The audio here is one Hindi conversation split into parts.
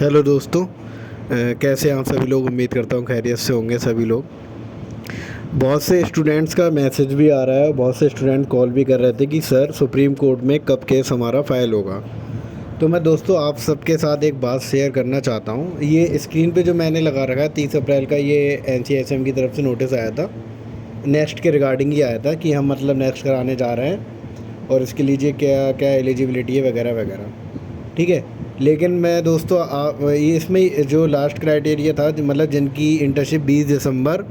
हेलो दोस्तों। कैसे हैं आप सभी लोग। उम्मीद करता हूँ खैरियत से होंगे सभी लोग। बहुत से स्टूडेंट्स का मैसेज भी आ रहा है, बहुत से स्टूडेंट कॉल भी कर रहे थे कि सर सुप्रीम कोर्ट में कब केस हमारा फाइल होगा। तो मैं दोस्तों आप सबके साथ एक बात शेयर करना चाहता हूँ। ये स्क्रीन पे जो मैंने लगा रखा है 30 अप्रैल का, ये NCSM की तरफ से नोटिस आया था। नेक्स्ट के रिगार्डिंग ही आया था कि हम मतलब नेक्स्ट कराने जा रहे हैं और इसके लीजिए क्या क्या एलिजिबिलिटी है वगैरह वगैरह। ठीक है। लेकिन मैं दोस्तों ये इसमें जो लास्ट क्राइटेरिया था, मतलब जिनकी इंटर्नशिप 20 दिसंबर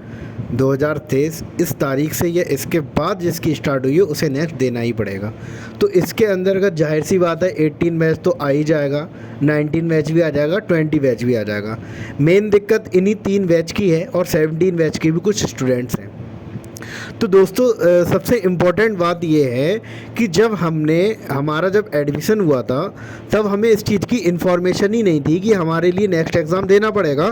2023 इस तारीख से या इसके बाद जिसकी स्टार्ट हुई है उसे नेक्स्ट देना ही पड़ेगा। तो इसके अंतर्गत जाहिर सी बात है 18 बैच तो आ ही जाएगा, 19 बैच भी आ जाएगा, 20 बैच भी आ जाएगा। मेन दिक्कत इन्हीं 3 बैच की है और 17 बैच के भी कुछ स्टूडेंट्स हैं। तो दोस्तों सबसे इम्पोर्टेंट बात यह है कि जब हमारा जब एडमिशन हुआ था तब हमें इस चीज़ की इन्फॉर्मेशन ही नहीं थी कि हमारे लिए नेक्स्ट एग्ज़ाम देना पड़ेगा।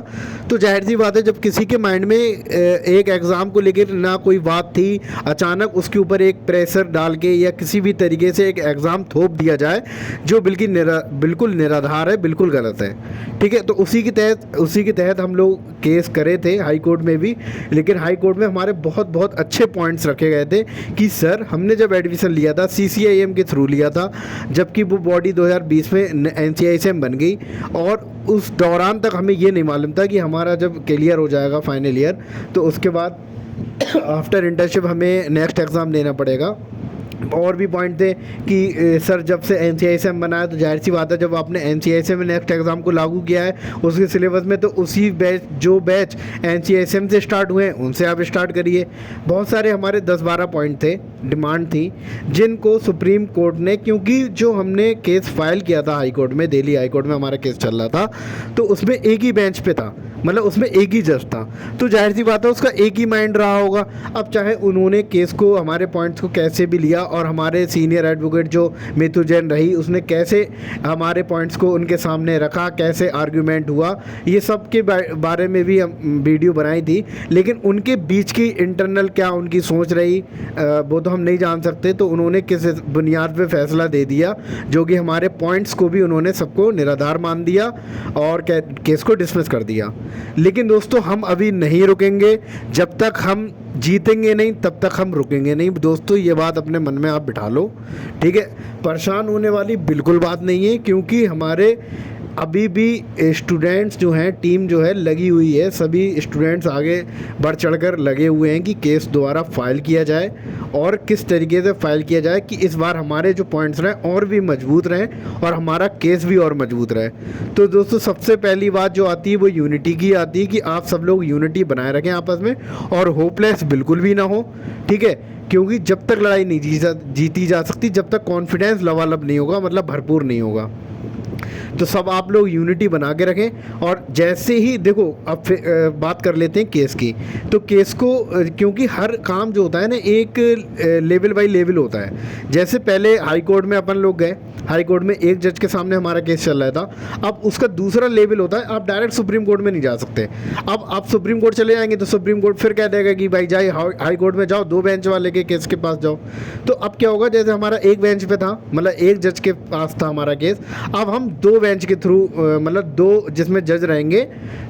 तो जाहिर सी बात है जब किसी के माइंड में एक एग्ज़ाम को लेकर ना कोई बात थी, अचानक उसके ऊपर एक प्रेशर डाल के या किसी भी तरीके से एक एग्ज़ाम थोप दिया जाए जो बिल्कुल निराधार है, बिल्कुल गलत है। ठीक है। तो उसी के तहत हम लोग केस करे थे हाई कोर्ट में भी। लेकिन हाई कोर्ट में हमारे बहुत बहुत अच्छे पॉइंट्स रखे गए थे कि सर हमने जब एडमिशन लिया था CCIM के थ्रू लिया था, जबकि वो बॉडी 2020 में NCISM बन गई और उस दौरान तक हमें ये नहीं मालूम था कि हमारा जब क्लियर हो जाएगा फाइनल ईयर तो उसके बाद आफ्टर इंटर्नशिप हमें नेक्स्ट एग्ज़ाम देना पड़ेगा। और भी पॉइंट थे कि सर जब से NCISM बना है तो जाहिर सी बात है जब आपने NCISM में नेक्स्ट एग्ज़ाम को लागू किया है उसके सिलेबस में तो उसी बैच NCISM से स्टार्ट हुए हैं उनसे आप स्टार्ट करिए। बहुत सारे हमारे 10-12 पॉइंट थे, डिमांड थी, जिनको सुप्रीम कोर्ट ने, क्योंकि जो हमने केस फाइल किया था हाई कोर्ट में, दिल्ली हाई कोर्ट में हमारा केस चल रहा था, तो उसमें एक ही बेंच पे था, मतलब उसमें एक ही जज था। तो जाहिर सी बात है उसका एक ही माइंड रहा होगा। अब चाहे उन्होंने केस को, हमारे पॉइंट्स को कैसे भी लिया और हमारे सीनियर एडवोकेट जो मितु जैन रही उसने कैसे हमारे पॉइंट्स को उनके सामने रखा, कैसे आर्ग्यूमेंट हुआ, ये सब के बारे में भी हम वीडियो बनाई थी। लेकिन उनके बीच की इंटरनल क्या उनकी सोच रही वो तो हम नहीं जान सकते। तो उन्होंने किस बुनियाद पे फैसला दे दिया जो कि हमारे पॉइंट्स को भी उन्होंने सबको निराधार मान दिया और केस को डिसमिस कर दिया। लेकिन दोस्तों हम अभी नहीं रुकेंगे, जब तक हम जीतेंगे नहीं तब तक हम रुकेंगे नहीं। दोस्तों ये बात अपने मन में आप बिठा लो। ठीक है। परेशान होने वाली बिल्कुल बात नहीं है, क्योंकि हमारे अभी भी स्टूडेंट्स जो हैं, टीम जो है लगी हुई है, सभी स्टूडेंट्स आगे बढ़ चढ़कर लगे हुए हैं कि केस दोबारा फाइल किया जाए और किस तरीके से फाइल किया जाए कि इस बार हमारे जो पॉइंट्स रहें और भी मजबूत रहें और हमारा केस भी और मजबूत रहे। तो दोस्तों सबसे पहली बात जो आती है वो यूनिटी की आती है कि आप सब लोग यूनिटी बनाए रखें आपस में और होपलेस बिल्कुल भी ना हो। ठीक है। क्योंकि जब तक लड़ाई नहीं जीती जा सकती जब तक कॉन्फिडेंस लबालब नहीं होगा, मतलब भरपूर नहीं होगा। तो सब आप लोग यूनिटी बना के रखें। और जैसे ही देखो अब बात कर लेते हैं केस की। तो केस को क्योंकि हर काम जो होता है ना एक लेवल बाय लेवल होता है। जैसे पहले हाई कोर्ट में अपन लोग गए, हाई कोर्ट में एक जज के सामने हमारा केस चल रहा था। अब उसका दूसरा लेवल होता है, आप डायरेक्ट सुप्रीम कोर्ट में नहीं जा सकते। अब आप सुप्रीम कोर्ट चले जाएंगे तो सुप्रीम कोर्ट फिर कह देगा कि भाई जाए हाई कोर्ट में जाओ, 2 बेंच वाले के केस के पास जाओ। तो अब क्या होगा, जैसे हमारा एक बेंच पे था, मतलब एक जज के पास था हमारा केस, अब हम 2 बेंच के थ्रू, मतलब 2 जिसमें जज रहेंगे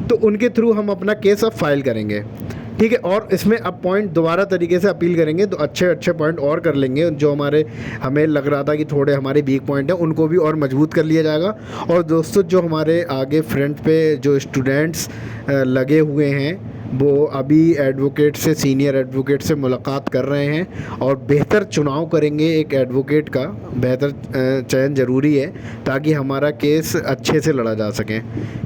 तो उनके थ्रू हम अपना केस अब फाइल करेंगे। ठीक है। और इसमें अब पॉइंट दोबारा तरीके से अपील करेंगे तो अच्छे पॉइंट और कर लेंगे, जो हमें लग रहा था कि थोड़े हमारे वीक पॉइंट हैं उनको भी और मजबूत कर लिया जाएगा। और दोस्तों जो हमारे आगे फ्रंट पे जो स्टूडेंट्स लगे हुए हैं वो अभी एडवोकेट से, सीनियर एडवोकेट से मुलाकात कर रहे हैं और बेहतर चुनाव करेंगे। एक एडवोकेट का बेहतर चयन ज़रूरी है ताकि हमारा केस अच्छे से लड़ा जा सके।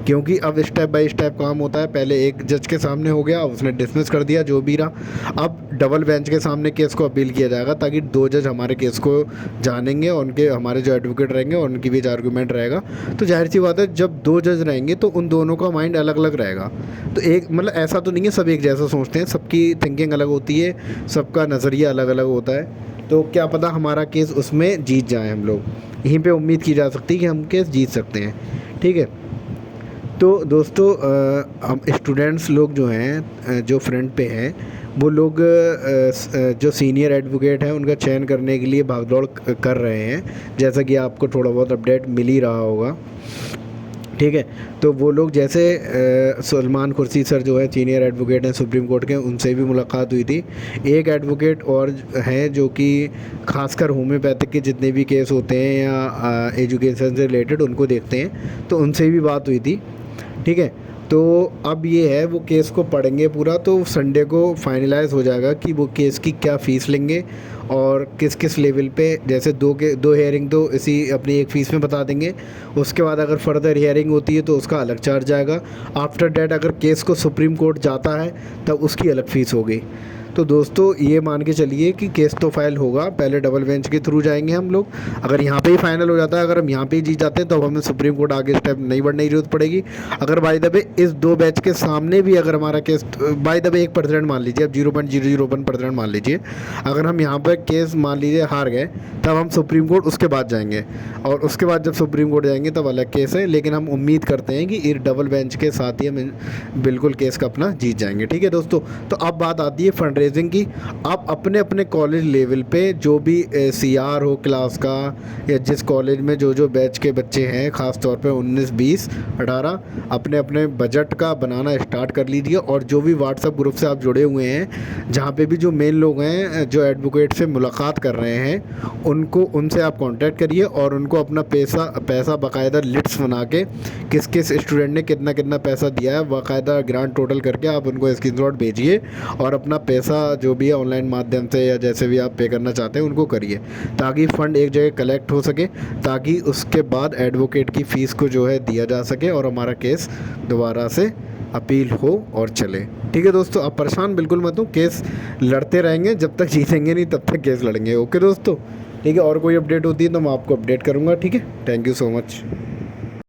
क्योंकि अब स्टेप बाय स्टेप काम होता है। पहले एक जज के सामने हो गया, उसने डिसमिस कर दिया जो भी रहा। अब डबल बेंच के सामने केस को अपील किया जाएगा ताकि 2 जज हमारे केस को जानेंगे और उनके, हमारे जो एडवोकेट रहेंगे उनकी भी आर्गूमेंट रहेगा। तो जाहिर सी बात है जब 2 जज रहेंगे तो उन दोनों का माइंड अलग अलग रहेगा। तो एक मतलब ऐसा तो नहीं है सब एक जैसा सोचते हैं, सबकी थिंकिंग अलग होती है, सबका नज़रिया अलग अलग होता है। तो क्या पता हमारा केस उसमें जीत जाए। हम लोग यहीं पे उम्मीद की जा सकती है कि हम केस जीत सकते हैं। ठीक है। तो दोस्तों हम स्टूडेंट्स लोग जो हैं, जो फ्रंट पे हैं, वो लोग जो सीनियर एडवोकेट हैं उनका चयन करने के लिए भागदौड़ कर रहे हैं, जैसा कि आपको थोड़ा बहुत अपडेट मिल ही रहा होगा। ठीक है। तो वो लोग जैसे सलमान खुर्शीद सर जो है सीनियर एडवोकेट हैं सुप्रीम कोर्ट के, उनसे भी मुलाकात हुई थी। एक एडवोकेट और हैं जो कि खासकर होम्योपैथिक के जितने भी केस होते हैं या एजुकेशन से रिलेटेड उनको देखते हैं, तो उनसे भी बात हुई थी। ठीक है। तो अब ये है वो केस को पढ़ेंगे पूरा, तो संडे को फाइनलाइज हो जाएगा कि वो केस की क्या फ़ीस लेंगे और किस किस लेवल पे। जैसे दो हेयरिंग तो इसी अपनी एक फ़ीस में बता देंगे। उसके बाद अगर फर्दर हेयरिंग होती है तो उसका अलग चार्ज आएगा। आफ्टर डैट अगर केस को सुप्रीम कोर्ट जाता है तब उसकी अलग फ़ीस होगी। तो दोस्तों ये मान के चलिए कि केस तो फाइल होगा, पहले डबल बेंच के थ्रू जाएंगे हम लोग। अगर यहाँ पे ही फाइनल हो जाता है, अगर हम यहाँ पे ही जीत जाते हैं तो हमें सुप्रीम कोर्ट आगे स्टेप नहीं बढ़ने की जरूरत पड़ेगी। अगर बाय द वे इस 2 बैच के सामने भी अगर हमारा केस बाय द वे 1% मान लीजिए, अब 0.001% मान लीजिए, अगर हम यहाँ पर केस मान लीजिए हार गए तब हम सुप्रीम कोर्ट उसके बाद जाएंगे, और उसके बाद जब सुप्रीम कोर्ट जाएंगे तब अलग केस है। लेकिन हम उम्मीद करते हैं कि इस डबल बेंच के साथ ही हम बिल्कुल केस का अपना जीत जाएंगे। ठीक है दोस्तों। तो अब बात आती है फंड रेजिंग की। आप अपने अपने कॉलेज लेवल पे जो भी CR हो क्लास का, या जिस कॉलेज में जो जो बैच के बच्चे हैं, ख़ास तौर पे 19, 20, 18, अपने अपने बजट का बनाना स्टार्ट कर लीजिए। और जो भी व्हाट्सएप ग्रुप से आप जुड़े हुए हैं, जहाँ पे भी जो मेन लोग हैं जो एडवोकेट से मुलाकात कर रहे हैं, उनसे आप कांटेक्ट करिए और उनको अपना पैसा बाकायदा लिस्ट्स बना के किस किस स्टूडेंट ने कितना कितना पैसा दिया है बाकायदा ग्रांड टोटल करके आप उनको स्क्रीनशॉट भेजिए, और अपना पैसा जो भी है ऑनलाइन माध्यम से या जैसे भी आप पे करना चाहते हैं उनको करिए, ताकि फ़ंड एक जगह कलेक्ट हो सके, ताकि उसके बाद एडवोकेट की फ़ीस को जो है दिया जा सके और हमारा केस दोबारा से अपील हो और चले। ठीक है दोस्तों, आप परेशान बिल्कुल मत हो, केस लड़ते रहेंगे, जब तक जीतेंगे नहीं तब तक केस लड़ेंगे। ओके दोस्तों, ठीक है। और कोई अपडेट होती है तो मैं आपको अपडेट करूँगा। ठीक है, थैंक यू सो मच।